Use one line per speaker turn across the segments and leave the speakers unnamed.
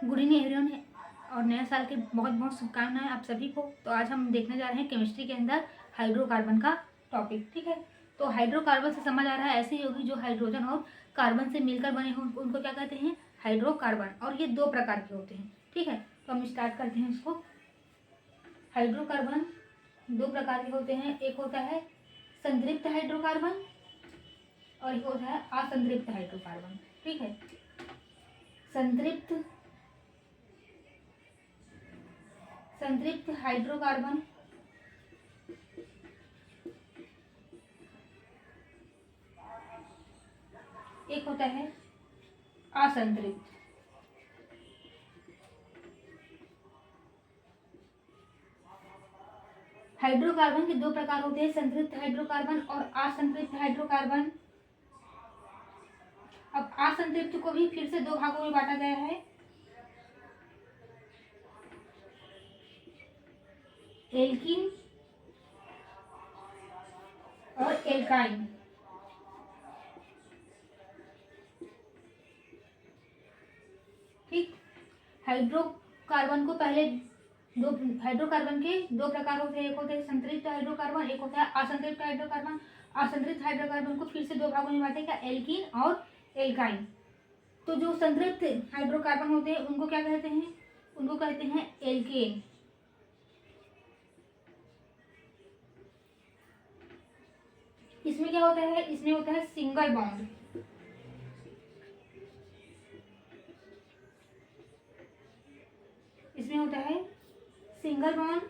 Good evening everyone और नए साल की बहुत बहुत शुभकामनाएं आप सभी को। तो आज हम देखने जा रहे हैं केमिस्ट्री के अंदर हाइड्रोकार्बन का टॉपिक। ठीक है, तो हाइड्रोकार्बन से समझ आ रहा है ऐसे यौगिक जो हाइड्रोजन और कार्बन से मिलकर बने हों उनको क्या कहते हैं, हाइड्रोकार्बन। और ये दो प्रकार के होते हैं। ठीक है, तो हम स्टार्ट करते हैं इसको। हाइड्रोकार्बन दो प्रकार के होते हैं, एक होता है संतृप्त हाइड्रोकार्बन और एक होता है असंतृप्त हाइड्रोकार्बन। ठीक है, संतृप्त हाइड्रोकार्बन एक होता है असंतृप्त। हाइड्रोकार्बन के दो प्रकार होते हैं, संतृप्त हाइड्रोकार्बन और असंतृप्त हाइड्रोकार्बन। अब असंतृप्त को भी फिर से दो भागों में बांटा गया है, एल्कीन और एल्काइन। ठीक, हाइड्रोकार्बन को पहले दो हाइड्रोकार्बन के दो प्रकार होते हैं, एक होता है संतृप्त हाइड्रोकार्बन, एक होता है असंतृप्त हाइड्रोकार्बन। असंतृप्त हाइड्रोकार्बन को फिर से दो भागों में बांटे क्या, एल्कीन और एल्काइन। तो जो संतृप्त हाइड्रोकार्बन होते हैं उनको क्या कहते हैं, उनको कहते हैं एल्केन। इसमें क्या होता है, इसमें होता है सिंगल बॉन्ड। इसमें होता है सिंगल बॉन्ड।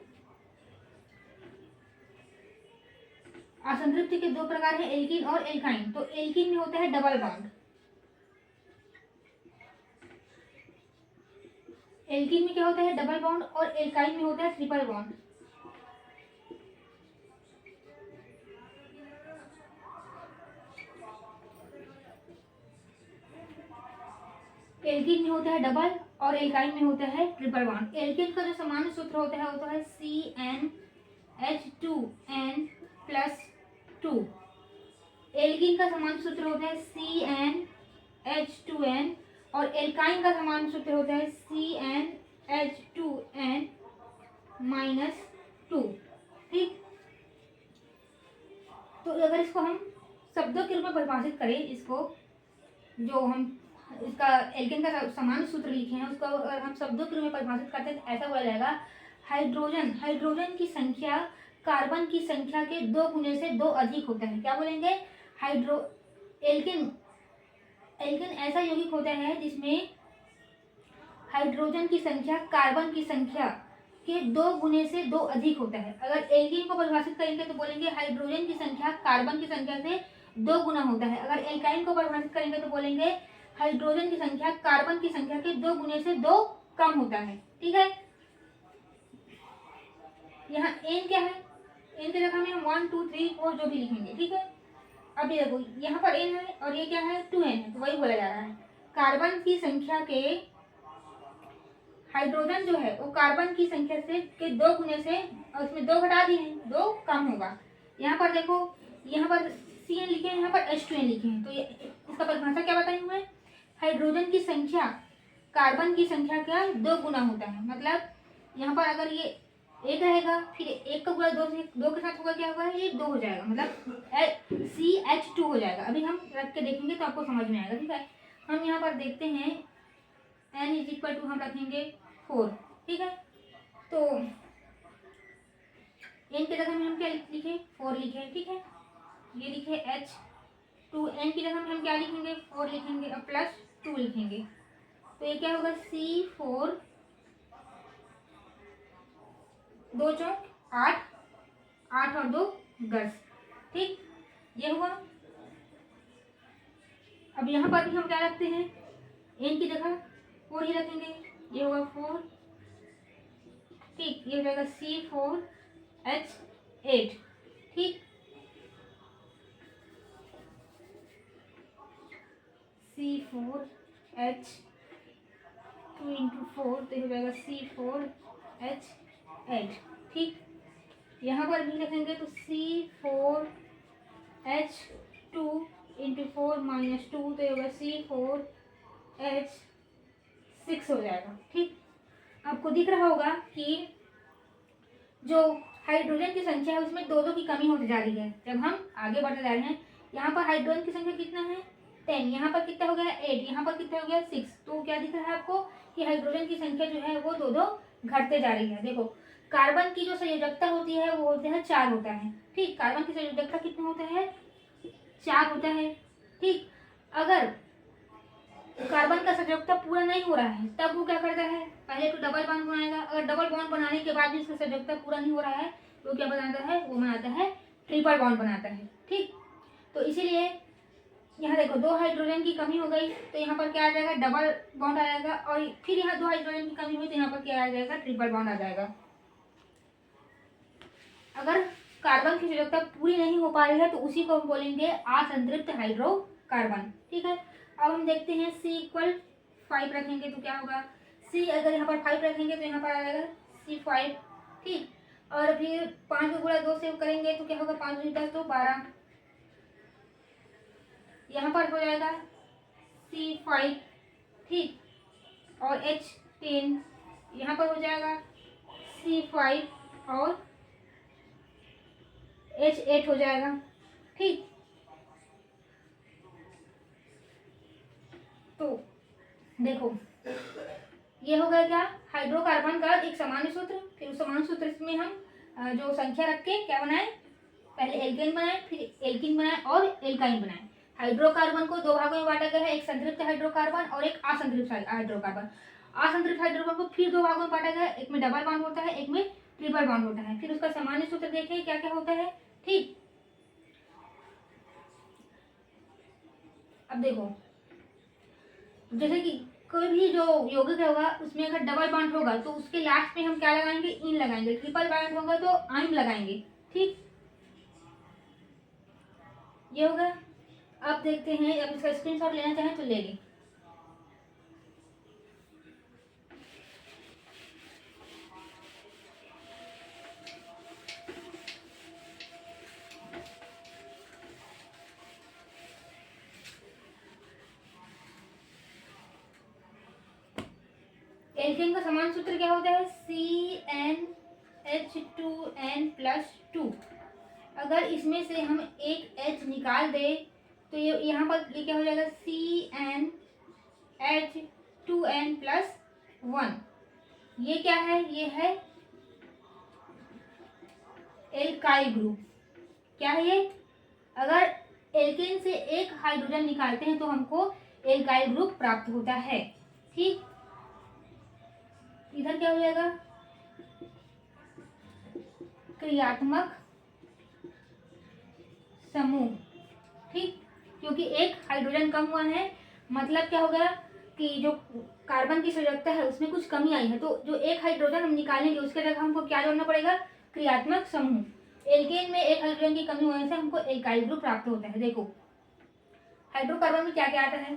असंतृप्त के दो प्रकार हैं, एल्कीन और एल्काइन। तो एल्कीन में होता है डबल बॉन्ड, एल्कीन में क्या होता है डबल बॉन्ड, और एल्काइन में होता है ट्रिपल बॉन्ड। एल्कीन में होता है डबल और एल्काइन में होता है ट्रिपल बॉन्ड। एल्कीन का जो सामान्य सूत्र होता है वो तो है CnH2n+2। एल्कीन का सामान्य सूत्र होता है CnH2n और एल्काइन का सामान्य सूत्र होता है CnH2n-2। ठीक, तो अगर इसको हम शब्दों के रूप में परिभाषित करें, इसको जो हम इसका एल्केन का सामान्य सूत्र लिखे हैं उसको अगर हम शब्दों के रूप में परिभाषित करते हैं तो ऐसा बोला जाएगा, हाइड्रोजन की संख्या कार्बन की संख्या के 2 गुने से 2 अधिक होता है। क्या बोलेंगे, एल्केन ऐसा यौगिक होता है जिसमें हाइड्रोजन की संख्या कार्बन की संख्या के 2 गुने से 2 अधिक होता है। अगर एल्कीन को परिभाषित करेंगे तो बोलेंगे हाइड्रोजन की संख्या कार्बन की संख्या से 2 गुना होता है। अगर एल्काइन को परिभाषित करेंगे तो बोलेंगे हाइड्रोजन की संख्या कार्बन की संख्या के 2 गुने से 2 कम होता है। ठीक है, यहाँ एन क्या है, एन की जगह में हम 1 2 3 4 जो भी लिखेंगे। ठीक है, अब ये देखो यहाँ पर एन है और ये क्या है 2n है, तो वही बोला जा रहा है कार्बन की संख्या के, हाइड्रोजन जो है वो कार्बन की संख्या से के 2 गुने से, और उसमें 2 घटा दिए हैं 2 कम होगा। यहाँ पर देखो, यहाँ पर Cn लिखे हैं, यहाँ पर H2n लिखे हैं, तो ये इसका परिभाषा क्या बताई हुए, हाइड्रोजन की संख्या कार्बन की संख्या का 2 गुना होता है। मतलब यहाँ पर अगर ये एक रहेगा फिर एक का गुणा 2 से 2 के साथ होगा, क्या होगा, ये 2 हो जाएगा, मतलब CH2 हो जाएगा। अभी हम रख के देखेंगे तो आपको समझ में आएगा। ठीक है, हम यहाँ पर देखते हैं n हम रखेंगे 4। ठीक है, तो n की जगह में हम क्या लिखे, 4 लिखे। ठीक है, ये लिखे H2n की जगह में हम क्या लिखेंगे, 4 लिखेंगे और +2 लिखेंगे। तो ये क्या होगा, C4 2 चौक 8, 8 और 2 10। ठीक, ये हुआ। अब यहाँ पर भी हम क्या रखते हैं, n की जगह 4 ही रखेंगे, ये होगा 4। ठीक, ये हो जाएगा C4H8। ठीक, C4H2 × 4 तो हो जाएगा C4H8। ठीक, यहाँ पर भी रखेंगे तो C4H2 × 4 - 2 तो होगा C4H6। 6 हो जाएगा। ठीक, आपको दिख रहा होगा कि जो हाइड्रोजन की संख्या है उसमें दो दो की कमी होती जा रही है। जब हम आगे बढ़ते जा रहे हैं, यहाँ पर हाइड्रोजन की संख्या कितना है 10, यहाँ पर कितना हो गया 8, यहाँ पर कितना हो गया 6। तो क्या दिख रहा है आपको कि हाइड्रोजन की संख्या जो है वो दो दो घटते जा रही है। देखो, कार्बन की जो संयोजकता होती है वो होता है 4 होता है। ठीक, कार्बन की संयोजकता कितना होता है 4 होता है। ठीक, अगर कार्बन का संयोजकता पूरा नहीं हो रहा है तब वो क्या करता है, पहले तो डबल बॉन्ड बनाएगा। अगर डबल बॉन्ड बनाने के बाद भी इसका संयोजकता पूरा नहीं हो रहा है तो क्या बनाता है, वो बनाता है ट्रिपल बॉन्ड बनाता है। ठीक, तो इसीलिए यहाँ देखो 2 हाइड्रोजन की कमी हो गई तो यहाँ पर क्या आ जाएगा, डबल बॉन्ड आ जाएगा। और फिर यहाँ 2 हाइड्रोजन की कमी हुई तो यहाँ पर क्या आ जाएगा, ट्रिपल बॉन्ड आ जाएगा। अगर कार्बन की संयोजकता पूरी नहीं हो पा रही है तो उसी को हम बोलेंगे असंतृप्त हाइड्रोकार्बन। ठीक है, अब हम देखते हैं C=5 रखेंगे तो क्या होगा, C अगर यहाँ पर 5 रखेंगे तो यहाँ पर आ जाएगा C5। ठीक, और फिर 5 को गुणा 2 से करेंगे तो क्या होगा, 5 × 10 तो 12, यहाँ पर हो जाएगा C5। ठीक, और H10 यहाँ पर हो जाएगा C5 और H8 हो जाएगा। ठीक, तो देखो ये हो गया क्या, हाइड्रोकार्बन का एक सामान्य सूत्र। फिर उस सामान्य सूत्र में हम जो संख्या रख के क्या बनाए, पहले एल्केन बनाए, फिर एल्किन बनाए और एल्काइन बनाए। हाइड्रोकार्बन को 2 भागों में बांटा गया है, एक संतृप्त हाइड्रोकार्बन और एक असंतृप्त हाइड्रोकार्बन। असंतृप्त हाइड्रोकार्बन को फिर 2 भागों में बांटा गया है, एक में डबल बॉन्ड होता है, एक में ट्रिपल बॉन्ड होता है। फिर उसका सामान्य सूत्र देखें क्या क्या होता है। ठीक, अब देखो जैसे कि कोई भी जो यौगिक होगा उसमें अगर डबल बॉन्ड होगा तो उसके लास्ट में हम क्या लगाएंगे, इन लगाएंगे। ट्रिपल बॉन्ड होगा तो आइन लगाएंगे। ठीक, ये होगा। अब देखते हैं, अब इसका स्क्रीनशॉट लेना चाहें तो ले लें। एल्केन का समान सूत्र क्या होता है, CnH2n+2। अगर इसमें से हम एक H निकाल दे तो ये यहाँ पर ये क्या हो जाएगा, CnH2n+1। ये क्या है, ये है एल्काइल ग्रुप। क्या है ये, अगर एल्केन से एक हाइड्रोजन निकालते हैं तो हमको एल्काइल ग्रुप प्राप्त होता है। ठीक, इधर क्या हो जाएगा, क्रियात्मक समूह। ठीक, क्योंकि एक हाइड्रोजन कम हुआ है, मतलब क्या हो गया कि जो कार्बन की संयोजकता है उसमें कुछ कमी आई है, तो जो एक हाइड्रोजन हम निकालेंगे उसके जगह हमको क्या जोड़ना पड़ेगा, क्रियात्मक समूह। एल्केन में एक हाइड्रोजन की कमी होने से हमको एल्काइल ग्रुप प्राप्त होता है। देखो हाइड्रोकार्बन में क्या क्या आता है,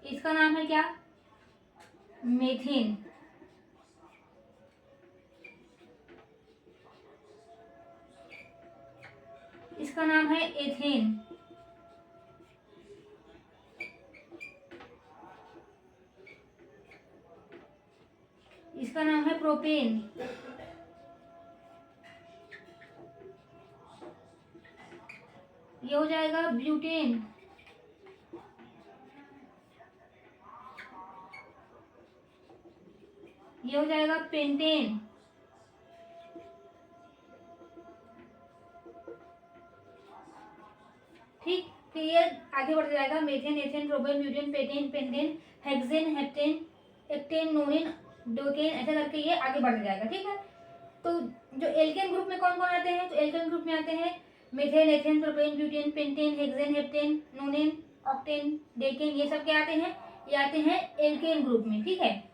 इसका नाम है क्या, मीथेन। इसका नाम है एथेन। इसका नाम है प्रोपेन। ये हो जाएगा ब्यूटेन। ये हो जाएगा पेंटेन। ठीक, फिर ये आगे बढ़ जाएगा, methane, ethane, propane, butane, pentane, pentane, hexane, heptane, octane, nonane, decane, ऐसा करके ये आगे बढ़ जाएगा। ठीक है, तो जो एल्केन ग्रुप में कौन कौन आते हैं, तो एल्केन ग्रुप में आते हैं methane, ethane, propane, butane, pentane, hexane, heptane, नोनेन, octane, decane, ये सब क्या आते हैं, ये आते हैं एल्केन ग्रुप में। ठीक है,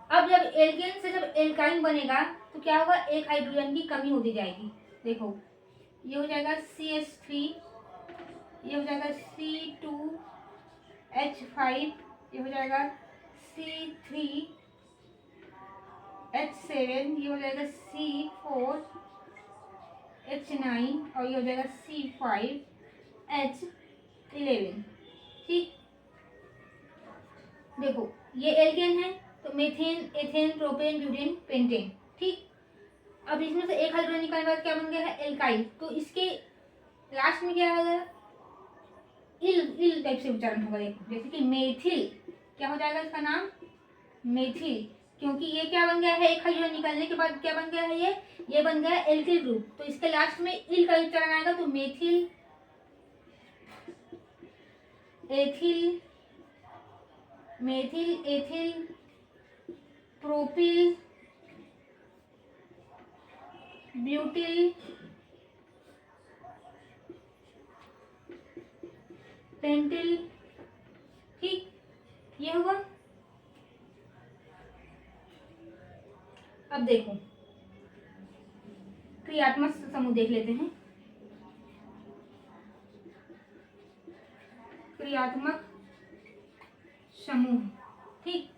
अब जब एल्केन से जब एल्काइन बनेगा तो क्या होगा, एक हाइड्रोजन की कमी होती जाएगी। देखो ये हो जाएगा CH3, ये हो जाएगा C2H5, ये हो जाएगा C3H7, ये हो जाएगा C4H9 और ये हो जाएगा C5H11। ठीक, देखो ये एल्केन है तो methane, ethane, propane, butane, pentane. ठीक, अब इसमें से एक हाइड्रोजन निकालने के बाद क्या बन गया है? एल्काइल। तो इसके लास्ट में क्या आ गया? इल इल टाइप से उच्चारण होगा। देखो जैसे कि मेथिल, क्या हो जाएगा इसका नाम? मेथिल, क्योंकि ये क्या बन गया है? एक हाइड्रोजन निकालने के बाद क्या बन गया है? ये बन गया एल्किल ग्रुप। तो इसके लास्ट में इल का उच्चारण आएगा, तो methyl, ethyl, methyl, ethyl, propyl, butyl, pentyl. ठीक, ये हुआ। अब देखो क्रियात्मक समूह देख लेते हैं। क्रियात्मक समूह, ठीक,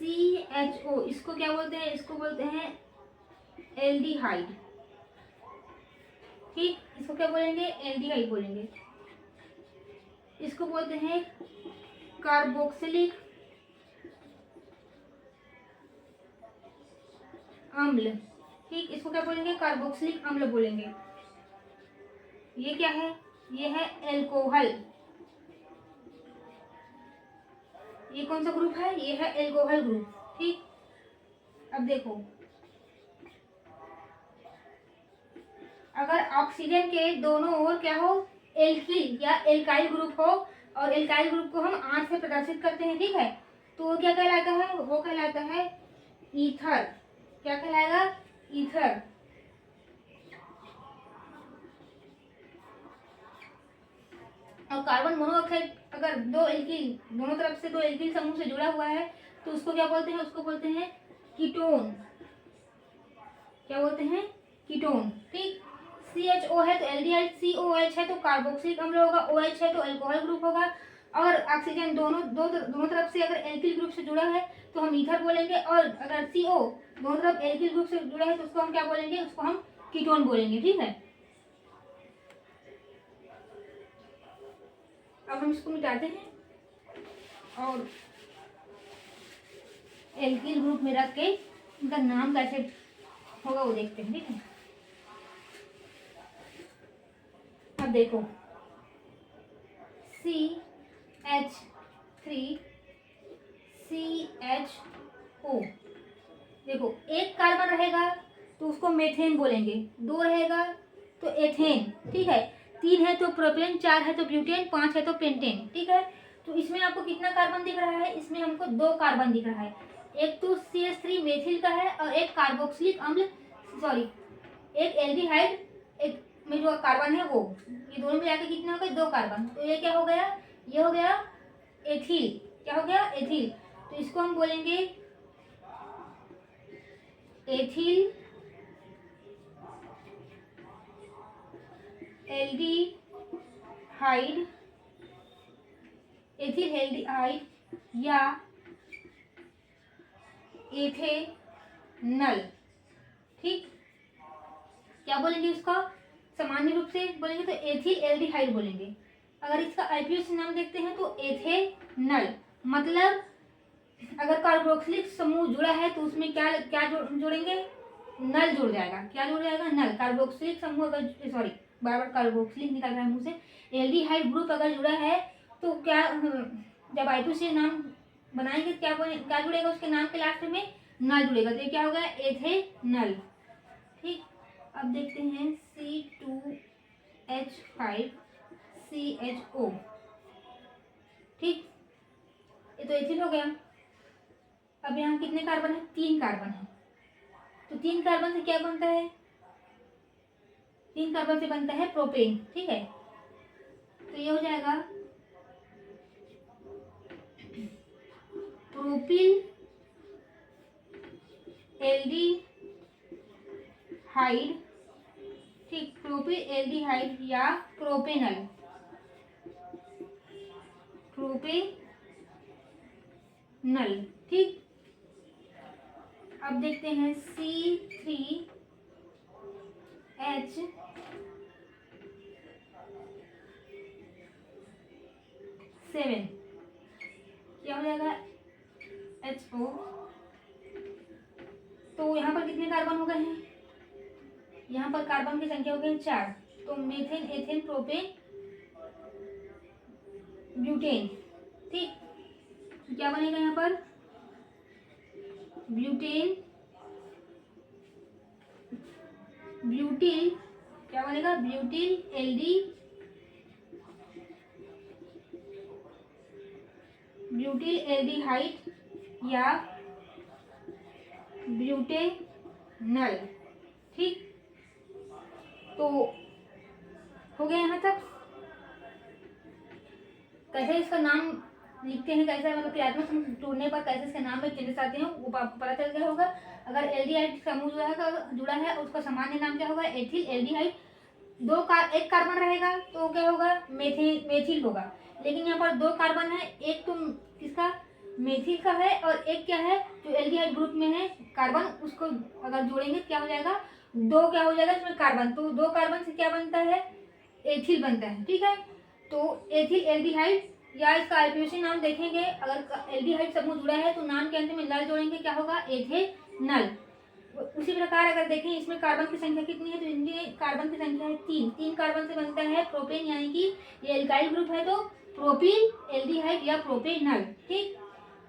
CHO इसको क्या बोलते हैं? इसको बोलते हैं एल्डिहाइड। ठीक, इसको क्या बोलेंगे? एल्डिहाइड बोलेंगे। इसको बोलते हैं कार्बोक्सिलिक अम्ल। ठीक, इसको क्या बोलेंगे? कार्बोक्सिलिक अम्ल बोलेंगे। ये क्या है? ये है एल्कोहल। ये कौन सा ग्रुप है? ये है एल्कोहल ग्रुप। ठीक, अब देखो अगर ऑक्सीजन के दोनों ओर क्या हो? एल्किल या एल्काइल ग्रुप हो, और एल्काइल ग्रुप को हम आर से प्रदर्शित करते हैं, ठीक है, तो वो क्या कहलाता है? वो कहलाता है ईथर। क्या कहलाएगा? ईथर। और कार्बन मोनोऑक्साइड अगर दो एल्किल, दोनों तरफ से दो एल्किल समूह से जुड़ा हुआ है तो उसको क्या बोलते हैं? उसको बोलते हैं कीटोन। क्या बोलते हैं? कीटोन। ठीक, CHO है तो एल्डिहाइड, COH है तो कार्बोक्सिलिक अम्ल होगा, OH है तो अल्कोहल ग्रुप होगा। अगर ऑक्सीजन दोनों तरफ से अगर एल्किल ग्रुप से जुड़ा है तो हम ईथर बोलेंगे, और अगर CO दोनों तरफ एल्किल ग्रुप से जुड़ा है तो उसको हम क्या बोलेंगे? उसको हम कीटोन बोलेंगे। ठीक है, अब हम इसको मिटाते हैं और एल्किल ग्रुप में रख के इनका नाम कैसे होगा वो देखते हैं। ठीक है, अब देखो CH3CHO। देखो एक कार्बन रहेगा तो उसको मेथेन बोलेंगे, दो रहेगा तो एथेन, ठीक है, तीन है तो प्रोपेन, चार है तो ब्यूटेन, पांच है तो पेंटेन। ठीक है, तो इसमें आपको कितना कार्बन दिख रहा है? इसमें हमको दो कार्बन दिख रहा है। एक तो CH3 मेथिल का है और एक कार्बोक्सिलिक अम्ल, सॉरी एक एल्डिहाइड, एक में जो कार्बन है वो, ये दोनों मिला के कितना हो गया? दो कार्बन। तो ये क्या हो गया? ये हो गया एथिल। क्या हो गया? एथिल। तो इसको हम बोलेंगे एथिल एल्डिहाइड, एथिल एल्डिहाइड या एथेनल। ठीक, क्या बोलेंगे इसका? सामान्य रूप से बोलेंगे तो एथिल एल्डिहाइड बोलेंगे। अगर इसका आईपीएस नाम देखते हैं तो एथेनल, मतलब अगर कार्बोक्सिलिक समूह जुड़ा है तो उसमें क्या क्या जोड़ेंगे? नल जुड़ जाएगा। क्या जुड़ जाएगा? नल। कार्बोक्सिलिक समूह अगर, सॉरी बार बार कार्बोक्सिलिक निकल रहा है मुंह से, एल्डिहाइड ग्रुप अगर जुड़ा है तो क्या, जब I2C नाम बनाएंगे क्या जुड़ेगा? उसके नाम के लास्ट में नल जुड़ेगा। तो ये क्या होगा? एथेनल। ठीक, अब देखते हैं C2H5CHO। ठीक, ये तो एथिल हो गया। अब यहाँ कितने कार्बन है? तीन कार्बन है। तो तीन कार्बन से क्या बनता है? तीन कार्बन से बनता है प्रोपेन। ठीक है, तो ये हो जाएगा प्रोपिल एल्डिहाइड। ठीक, प्रोपिल एल्डिहाइड या प्रोपेनल, प्रोपेनल। ठीक, अब देखते हैं C3H 7 क्या हो जाएगा HO। तो यहाँ पर कितने कार्बन हो गए हैं, यहाँ पर कार्बन की संख्या हो गई 4। तो मीथेन, एथेन, प्रोपेन, ब्यूटेन। ठीक, क्या बनेगा यहाँ पर ब्यूटेन, ब्यूटिल, क्या बनेगा ब्यूटिल एल्डी, ब्यूटिल एल्डिहाइड या ब्यूटेनल। ठीक, तो हो गया यहाँ तक। कैसे इसका नाम लिखते हैं, कैसे मतलब क्रियात्मक समूह जोड़ने पर कैसे इसके नाम में चेंजेस आते हैं वो आपको पता चल गया होगा। अगर एल्डिहाइड समूह जुड़ा है उसका सामान्य नाम क्या होगा एथिल एल्डिहाइड। एक कार्बन रहेगा तो क्या होगा मेथिल होगा। लेकिन यहाँ पर 2 कार्बन है, एक तो किसका मेथिल का है और एक क्या है जो एल्डिहाइड ग्रुप में है कार्बन, उसको अगर जोड़ेंगे क्या हो जाएगा 2 क्या हो जाएगा इसमें कार्बन। तो 2 कार्बन से क्या बनता है एथिल बनता है। ठीक है, तो एथिल एल्डिहाइड या इसका आईपीओसी नाम देखेंगे, अगर एल्डिहाइड समूह जुड़ा है तो नाम के अंत में नल जोड़ेंगे, क्या होगा एथेनल। उसी प्रकार अगर देखें इसमें कार्बन की संख्या कितनी है, तो इनमें कार्बन की संख्या है 3 कार्बन से बनता है प्रोपेन, यानी कि ये एल्काइल ग्रुप है तो प्रोपिल एल्डिहाइड या प्रोपेनल। ठीक,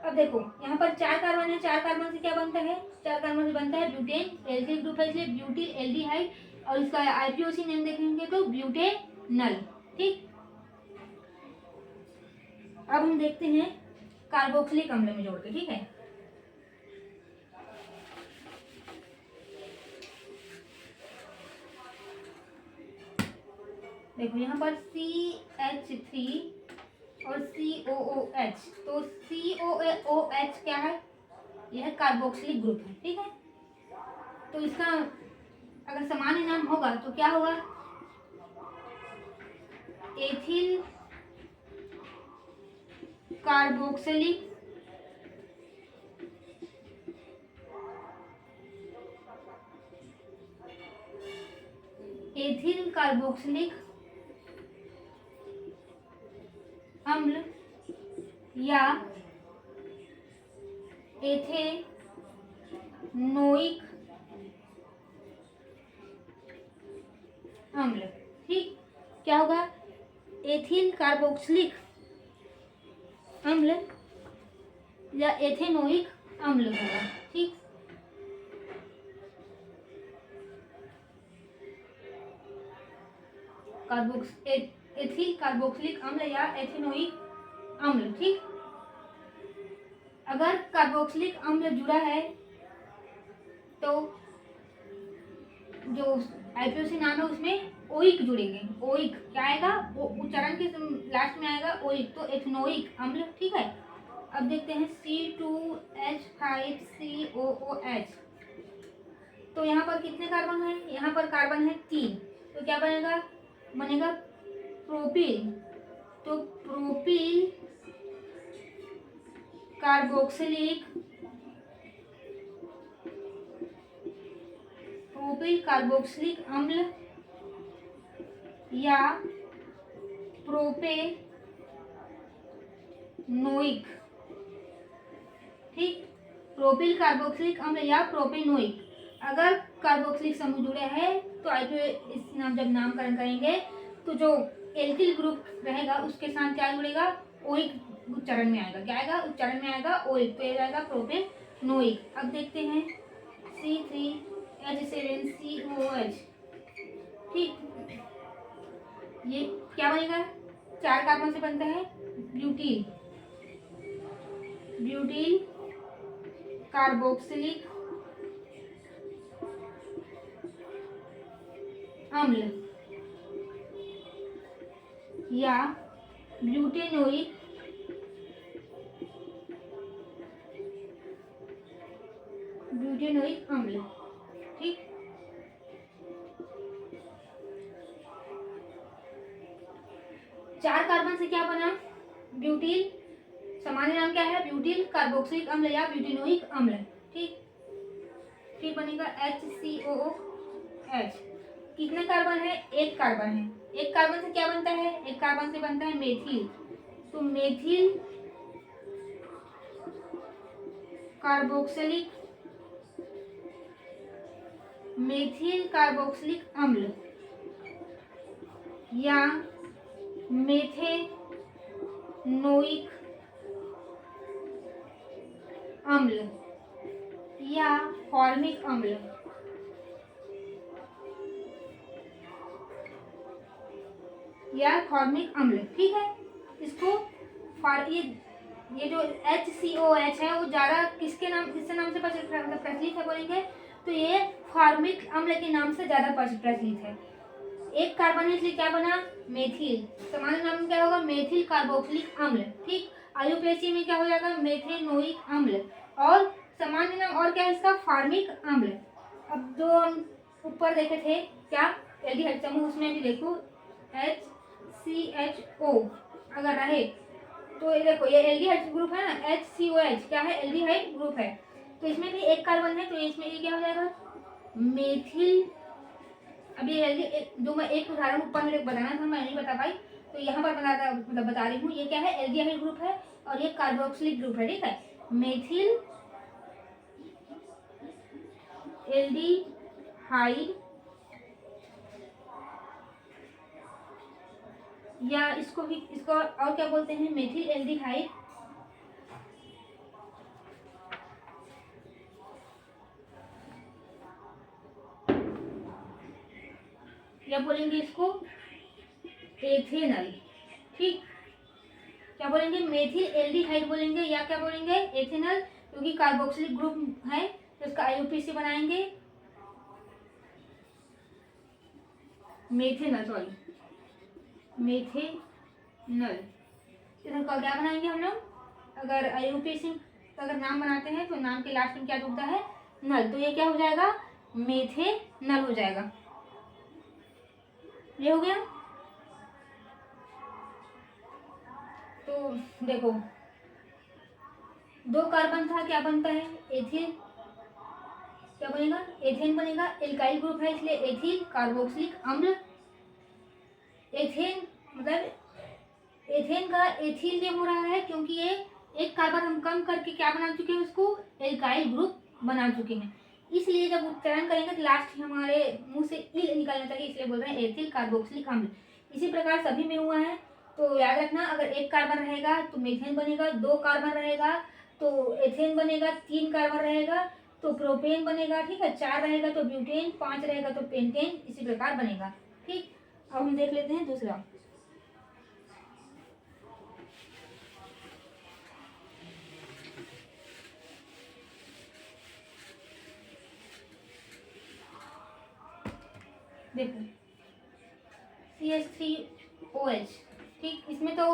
अब देखो यहाँ पर 4 कार्बन है, 4 कार्बन से क्या बनता है 4 कार्बन से बनता है ब्यूटेन, एल्किल ग्रुप है इसलिए ब्यूटिल एल्डिहाइड, और इसका आईपीओसी नेम देखेंगे तो ब्यूटेनल। ठीक, अब हम देखते हैं कार्बोक्सिलिक अम्ल में जोड़ के। ठीक है, देखो यहाँ पर CH3 और COOH, तो COOH क्या है, यह कार्बोक्सिलिक ग्रुप है। ठीक है, तो इसका अगर सामान्य नाम होगा तो क्या होगा एथिल कार्बोक्सिलिक अम्ल या एथेनोइक अम्ल। ठीक, क्या होगा एथिल कार्बोक्सिलिक अम्ल या एथेनोइक अम्ल होगा। ठीक, एथिल कार्बोक्सिलिक अम्ल या एथेनोइक अम्ल। ठीक, अगर कार्बोक्सिलिक अम्ल जुड़ा है तो जो आईपीओसी नाम है उसमें ओइक जुड़ेंगे। ओइक क्या आएगा, वो उच्चारण के लास्ट में आएगा ओइक, तो एथेनोइक अम्ल। ठीक है, अब देखते हैं C2H5COOH। तो यहाँ पर कितने कार्बन है, यहाँ पर कार्बन है 3, तो क्या बनेगा प्रोपिल, तो प्रोपिल कार्बोक्सिलिक अम्ल या प्रोपेनोइक। ठीक, प्रोपिल कार्बोक्सिलिक अम्ल या प्रोपेनोइक। अगर कार्बोक्सिलिक समूह जुड़े हैं तो इस नाम जब नामकरण करेंगे तो जो एल्किल ग्रुप रहेगा उसके साथ क्या जुड़ेगा ओइक उच्चारण में आएगा, क्या आएगा उच्चारण में आएगा ओइक, तो ये जाएगा प्रोपेनोइक। अब देखते हैं C3H7COOH। ठीक, ये क्या बनेगा 4 कार्बन से बनता है ब्यूटिल कार्बोक्सिलिक अम्ल या ब्यूटेनोइक अम्ल। ठीक, चार कार्बन से क्या बना ब्यूटिल, सामान्य नाम क्या है ब्यूटिल कार्बोक्सिलिक अम्ल या ब्यूटेनोइक अम्ल। ठीक, फिर बनेगा HCOOH। कितने कार्बन है, एक कार्बन है, एक कार्बन से क्या बनता है, एक कार्बन से बनता है मेथिल, तो मेथिल कार्बोक्सिलिक अम्ल या मेथेनोइक अम्ल या फॉर्मिक अम्ल ठीक है। इसको ये जो HCOH है वो ज़्यादा किससे नाम से प्रचलित है बोलेंगे तो ये फॉर्मिक अम्ल के नाम से ज़्यादा प्रचलित है। एक कार्बन है इसलिए क्या बना, मेथिल। सामान्य नाम क्या होगा, मेथिल कार्बोक्सिलिक अम्ल। ठीक, आयुर्वेद में क्या हो जाएगा, मेथेनोइक अम्ल। और सामान्य नाम और क्या है इसका, फॉर्मिक अम्ल। अब जो हम ऊपर देखे थे क्या, एल्डिहाइड समूह, उसमें भी देखो HCHO अगर रहे तो ये देखो, ये एल्डिहाइड ग्रुप है ना, HCOH क्या है, एल्डिहाइड ग्रुप है। तो इसमें भी एक कार्बन है तो इसमें ये क्या हो जाएगा, मेथिल। अभी जो मैं एक उदाहरण ऊपर मेरे बताना था, मैं नहीं बता पाई, तो यहाँ पर बता रही हूँ। ये क्या है, एल्डिहाइड ग्रुप है और ये कार्बोक्सिलिक ग्रुप है। ठीक है, मेथिल एल्डिहाइड या इसको और क्या बोलते हैं, मेथिल एल्डिहाइड या बोलेंगे इसको एथेनल। ठीक, क्या बोलेंगे, मेथिल एल्डिहाइड बोलेंगे या क्या बोलेंगे, एथेनल, क्योंकि कार्बोक्सिलिक ग्रुप है तो इसका IUPAC बनाएंगे मेथेनल, इधर का क्या बनाएंगे हम लोग, अगर IUPAC अगर नाम बनाते हैं तो नाम के लास्ट में क्या जुड़ता है, नल, तो ये क्या हो जाएगा, मेथेनल हो जाएगा। ये हो गया। तो देखो, दो कार्बन था, क्या बनता है, एथिल, क्या बनेगा, एथेन बनेगा। एल्काइल ग्रुप है इसलिए एथिल कार्बोक्सिलिक अम्ल। एथेन मतलब एथेन का एथिल ये हो रहा है क्योंकि ये एक कार्बन हम कम करके क्या बना चुके हैं, उसको एल्काइल ग्रुप बना चुके हैं। इसलिए जब उच्चारण करेंगे तो लास्ट हमारे मुंह से इल निकलना चाहिए, इसलिए बोल रहे हैं एथिल कार्बोक्सिलिक अम्ल। इसी प्रकार सभी में हुआ है, तो याद रखना, अगर एक कार्बन रहेगा तो मीथेन बनेगा, दो कार्बन रहेगा तो एथेन बनेगा, तीन कार्बन रहेगा तो प्रोपेन बनेगा। ठीक है, चार रहेगा तो ब्यूटेन, पांच रहेगा तो पेंटेन, इसी प्रकार बनेगा। ठीक, अब हम देख लेते हैं दूसरा। देखो CH3OH। ठीक, इसमें तो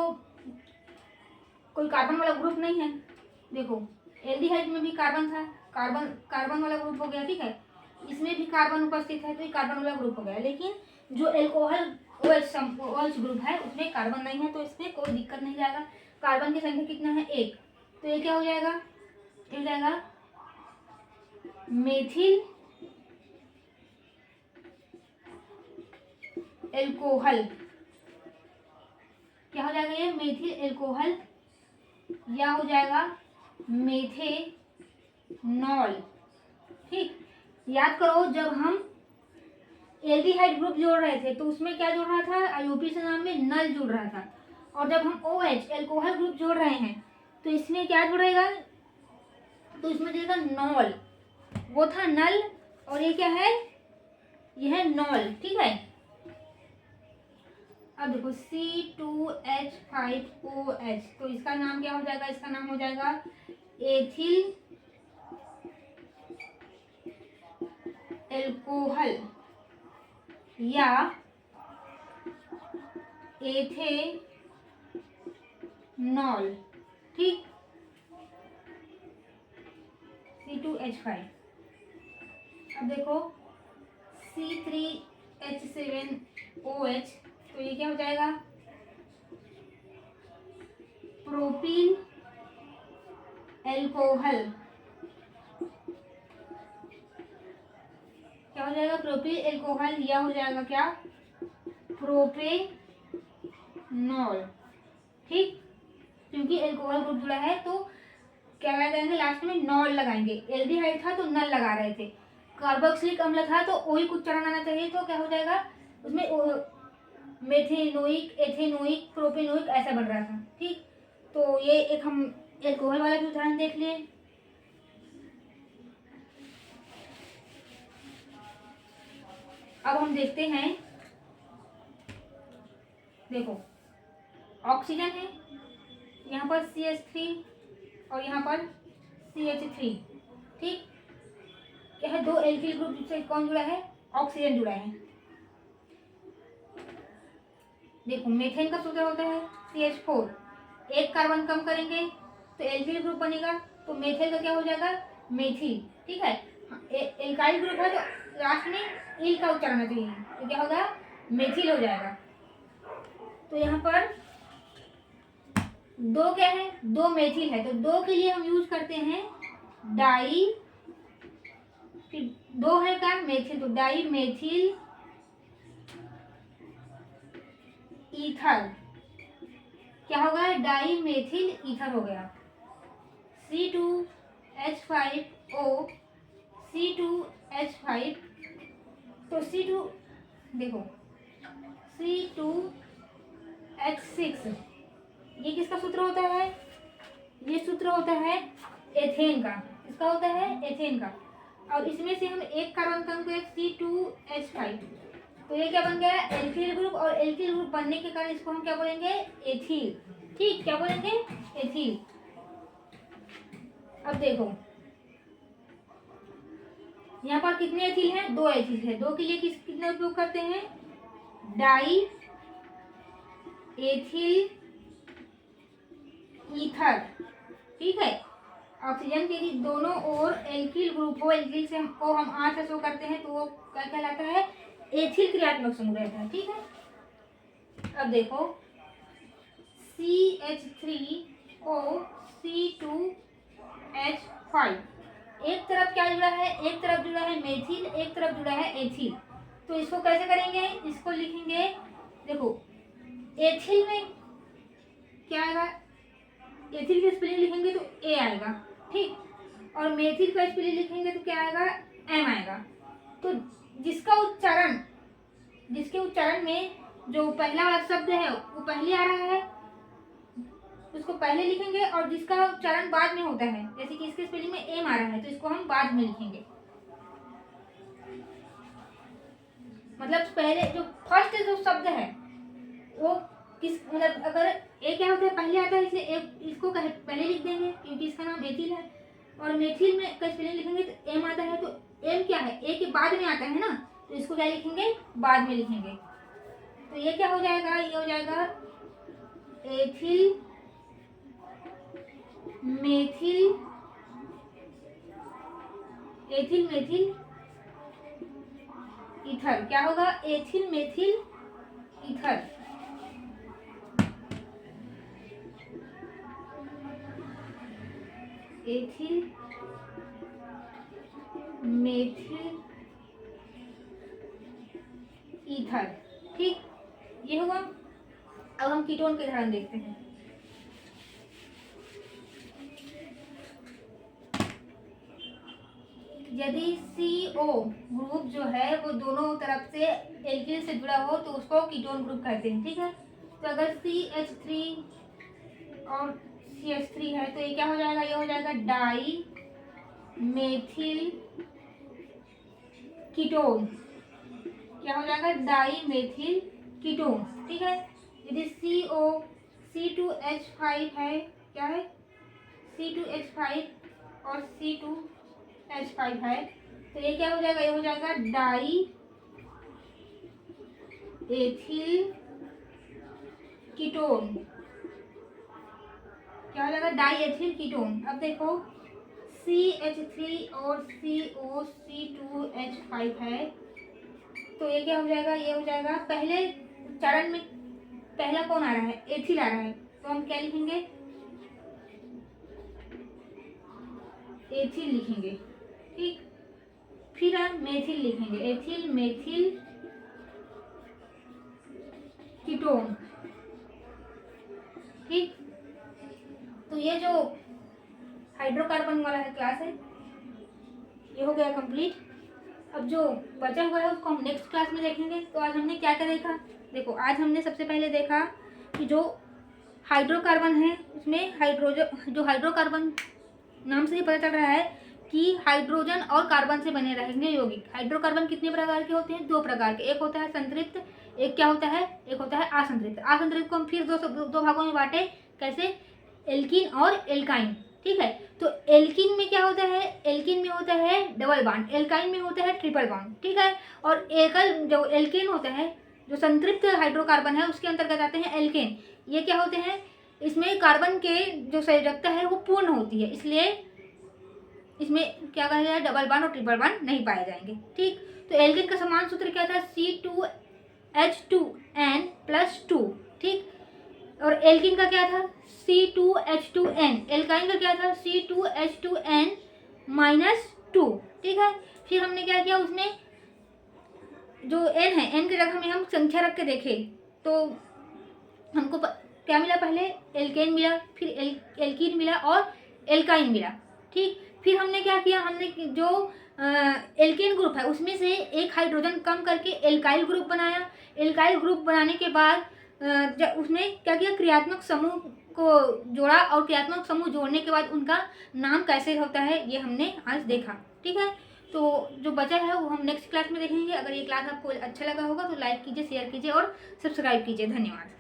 कोई कार्बन वाला ग्रुप नहीं है। देखो एल्डिहाइड में भी कार्बन था, कार्बन वाला ग्रुप हो गया। ठीक है, इसमें भी कार्बन उपस्थित है तो ये कार्बन वाला ग्रुप हो गया। लेकिन जो एल्कोहल OH ग्रुप है उसमें कार्बन नहीं है तो इसमें कोई दिक्कत नहीं जाएगा। कार्बन की संख्या कितना है, एक, तो ये क्या हो जाएगा, ये हो जाएगा मेथिल एल्कोहल। क्या हो जाएगा, ये मेथिल एल्कोहल या हो जाएगा मेथेनॉल। ठीक, याद करो जब हम एल्डिहाइड ग्रुप जोड़ रहे थे तो उसमें क्या जोड़ रहा था, IUPAC नाम में नल जुड़ रहा था। और जब हम OH एल्कोहल ग्रुप जोड़ रहे हैं तो इसमें क्या जुड़ेगा, तो इसमें जुड़ेगा नॉल। वो था नल और ये क्या है, ये है नॉल। ठीक है, अब देखो C2H5OH, तो इसका नाम क्या हो जाएगा, इसका नाम हो जाएगा एथिल एल्कोहल या एथेनॉल। ठीक, C2H5। अब देखो C3H7OH, तो ये क्या हो जाएगा, प्रोपीन एल्कोहल। क्या हो जाएगा, प्रोपीन एल्कोहल या हो जाएगा क्या, प्रोपेनॉल। ठीक, क्योंकि एल्कोहल ग्रुप जुड़ा है तो क्या लगाएंगे, लास्ट में नॉल लगाएंगे। एल्डिहाइड था तो नल लगा रहे थे, कार्बोक्सिलिक अम्ल था तो ओइक उच्चारण आना चाहिए, तो क्या हो जाएगा उसमें मेथेनोइक, एथेनोइक, प्रोपेनोइक ऐसा बन रहा था। ठीक, तो ये एक हम एल्कोहल वाला भी उदाहरण देख लिए। अब हम देखते हैं, देखो ऑक्सीजन है, यहाँ पर CH3 और यहाँ पर CH3। ठीक, क्या है, दो एल्किल ग्रुप से कौन जुड़ा है, ऑक्सीजन जुड़ा है। देखो मीथेन का सूत्र होता है CH4, एक कार्बन कम करेंगे तो एल्किल ग्रुप बनेगा, तो मेथिल का क्या हो जाएगा, मेथिल। ठीक है, एल्काइल ग्रुप है तो लास्ट में इल का उच्चारण चाहिए, तो क्या होगा, मेथिल हो जाएगा। तो यहाँ पर दो क्या है, दो मेथिल है, तो दो के लिए हम यूज करते हैं डाई, फिर दो है का मेथिल, तो डाई मेथिल ईथर, क्या होगा, डाई मेथिल ईथर हो गया। C2H5O, C2H5, तो C2 देखो C2H6, ये किसका सूत्र होता है, ये सूत्र होता है एथेन का। इसका होता है एथेन का, और इसमें से हम एक कार्बन कम को C2H5, तो ये क्या बन गया, एल्किल ग्रुप, और एल्किल ग्रुप बनने के कारण इसको हम क्या बोलेंगे, एथिल। ठीक, क्या बोलेंगे, एथिल। अब देखो यहाँ पर कितने एथिल हैं, दो एथिल है, दो के लिए कितना उपयोग करते हैं, डाई एथिल ईथर। ठीक है, ऑक्सीजन के दोनों ओर एल्किल ग्रुप हो, एल्किल से को हम R से शो करते हैं, तो वो क्या कहलाता है, एथिल क्रियात्मक समूह रहता है। ठीक है, अब देखो CH3O C2H5, एक तरफ क्या जुड़ा है, एक तरफ जुड़ा है मेथिल, एक तरफ जुड़ा है एथिल, तो इसको कैसे करेंगे, इसको लिखेंगे, देखो एथिल में क्या आएगा, एथिल की स्पेलिंग लिखेंगे तो ए आएगा। ठीक, और मेथिल का स्पेलिंग लिखेंगे तो क्या आएगा, एम आएगा। तो जिसके उच्चारण में जो पहला वाला शब्द है वो पहले आ रहा है, उसको पहले लिखेंगे, और जिसका उच्चारण बाद में होता है, जैसे कि इसके स्पेलिंग में एम आ रहा है, तो इसको हम बाद में लिखेंगे। मतलब पहले जो फर्स्ट जो शब्द है वो किस, मतलब अगर ए क्या होता है, पहले आता है, इसलिए इसको पहले लिख देंगे क्योंकि इसका नाम एथिल है, और मेथिल में का स्पेलिंग लिखेंगे तो एम आता है, तो एम क्या है, ए के बाद में आता है ना, तो इसको क्या लिखेंगे, बाद में लिखेंगे। तो ये क्या हो जाएगा, ये हो जाएगा ethyl methyl, ethyl methyl ether, क्या होगा, ethyl methyl ether. Ethyl methyl ether. ठीक, ये होगा। अब हम कीटोन के उदाहरण देखते हैं। यदि CO ग्रुप जो है वो दोनों तरफ से एल्किल से जुड़ा हो तो उसको कीटोन ग्रुप कहते हैं। ठीक है, तो अगर CH3 और CH3 है तो ये क्या हो जाएगा, ये हो जाएगा डाई मेथिल कीटोन, क्या हो जाएगा, डाई मेथिल कीटोन। ठीक है, यदि C2H5 है, क्या है, C2H5 और C2H5 है, तो ये क्या हो जाएगा, ये हो जाएगा डाई एथिल कीटोन, क्या हो जाएगा, डाई एथिल कीटोन। अब देखो CH3 और COC2H5 है, तो ये क्या हो जाएगा, ये हो जाएगा, पहले उच्चारण में पहला कौन आ रहा है, एथिल आ रहा है, तो हम क्या लिखेंगे, एथिल लिखेंगे। ठीक, फिर हम मेथिल लिखेंगे, एथिल मेथिल कीटोन। ठीक, तो ये जो हाइड्रोकार्बन वाला है क्लास है ये हो गया कंप्लीट। अब जो बचा हुआ है उसको हम नेक्स्ट क्लास में देखेंगे। तो आज हमने क्या क्या देखा, देखो आज हमने सबसे पहले देखा कि जो हाइड्रोकार्बन है उसमें हाइड्रोकार्बन नाम से ही पता चल रहा है कि हाइड्रोजन और कार्बन से बने रहेंगे यौगिक। हाइड्रोकार्बन कितने प्रकार के होते हैं, 2 प्रकार के, एक होता है संतृप्त, एक क्या होता है, एक होता है असंतृप्त। असंतृप्त को हम फिर दो भागों में बांटे, कैसे, एल्कीन और एल्काइन, ठीक है। तो एल्कीन में क्या होता है, एल्कीन में होता है डबल बॉन्ड, एल्काइन में होता है ट्रिपल बॉन्ड, ठीक है। और एकल जो एल्केन होता है, जो संतृप्त हाइड्रोकार्बन है उसके अंतर्गत आते हैं एल्केन। ये क्या होते हैं, इसमें कार्बन के जो संयोजकता है वो पूर्ण होती है, इसलिए इसमें क्या कहा जाए, डबल बॉन्ड और ट्रिपल बॉन्ड नहीं पाए जाएंगे, ठीक। तो एल्केन का समान सूत्र क्या था, C2H2N+2, ठीक। और एल्कीन का क्या था, C2H2N। एल्काइन का क्या था, C2H2N-2, ठीक है। फिर हमने क्या किया, उसमें जो N है, N की जगह में हम संख्या रख के देखे तो हमको क्या मिला, पहले एल्केन मिला, फिर एल्कीन मिला और एल्काइन मिला, ठीक। फिर हमने क्या किया, हमने जो एल्केन ग्रुप है उसमें से एक हाइड्रोजन कम करके एल्काइल ग्रुप बनाया। एल्काइल ग्रुप बनाने के बाद उसमें क्या किया, क्रियात्मक समूह को जोड़ा, और क्रियात्मक समूह जोड़ने के बाद उनका नाम कैसे होता है ये हमने आज देखा, ठीक है। तो जो बचा है वो हम नेक्स्ट क्लास में देखेंगे। अगर ये क्लास आपको अच्छा लगा होगा तो लाइक कीजिए, शेयर कीजिए और सब्सक्राइब कीजिए। धन्यवाद।